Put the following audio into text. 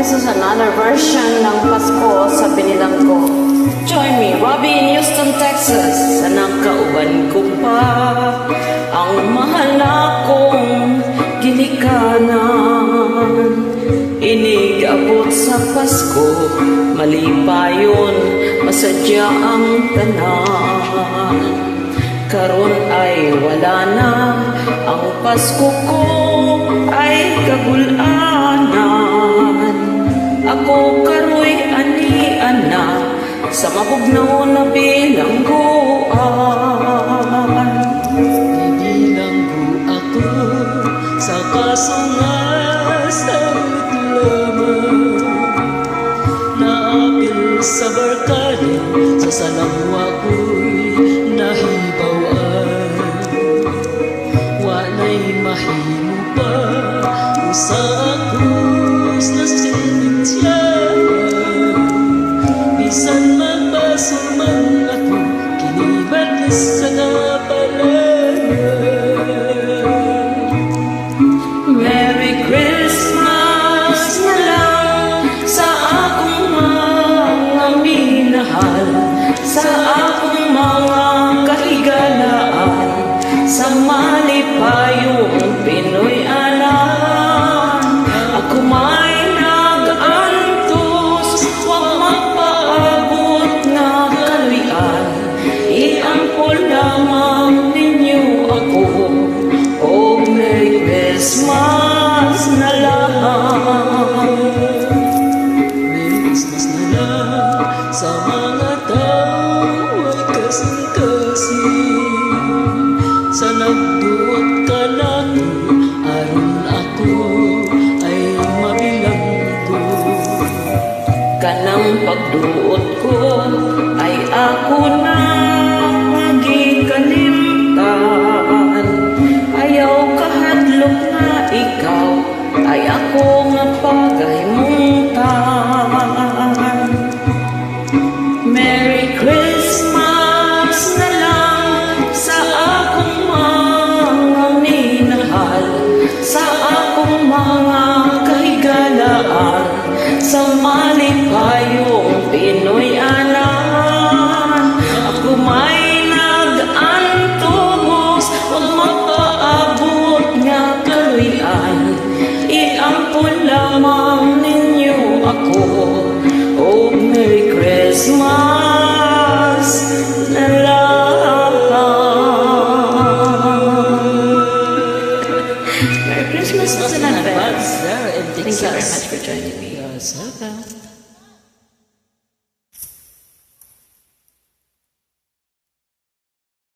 this is another version ng Pasko sa binilang ko. Join me, Robbie in Houston, Texas. Sa nakauban ko pa ang mahal akong ginikanan. Inigabot sa Pasko, mali pa yun, masadya ang tanan. Karon ay wala na, ang Pasko ko ay kagulanan. Ako karoy anian na, sa mabugnaw na bilangguan. Ibilanggo ako sa kasungas at lamang. Naapil sa barkada, sa salangwa ko'y nahibawan. Walay mahimo pa sa akus na sinitya. Bisan magpasuman ako, kinibatis sa kapalaran. Merry Christmas na lang sa akong mga minahal, sa akong mga kahigalaan, sa malipayong Pinoy anan. Ako may nag-antos, huwag magpaabot na kaluyan. Iampol lamang ninyo ako, oh Merry Christmas na lang. Merry Christmas na lang sa mga tao ay kasing-kasing. Sa nagduot ka lang, aron ako ay mabilanggo. Kanang pagduot ko ay ako na magikalimtan. Ayaw kahadlok na ikaw ay ako nga pagahimungtan. Merry Christmas na lang sa akong mga minahal, sa akong mga kahigalaan, sa malipayong Pinoy anan. Ako may nag-antos, huwag magpaabot nga kaluyan. Iampun lamang ninyo ako, oh Merry Christmas na lang. Merry Christmas in advance. Thank you very much for joining me. Yes, okay.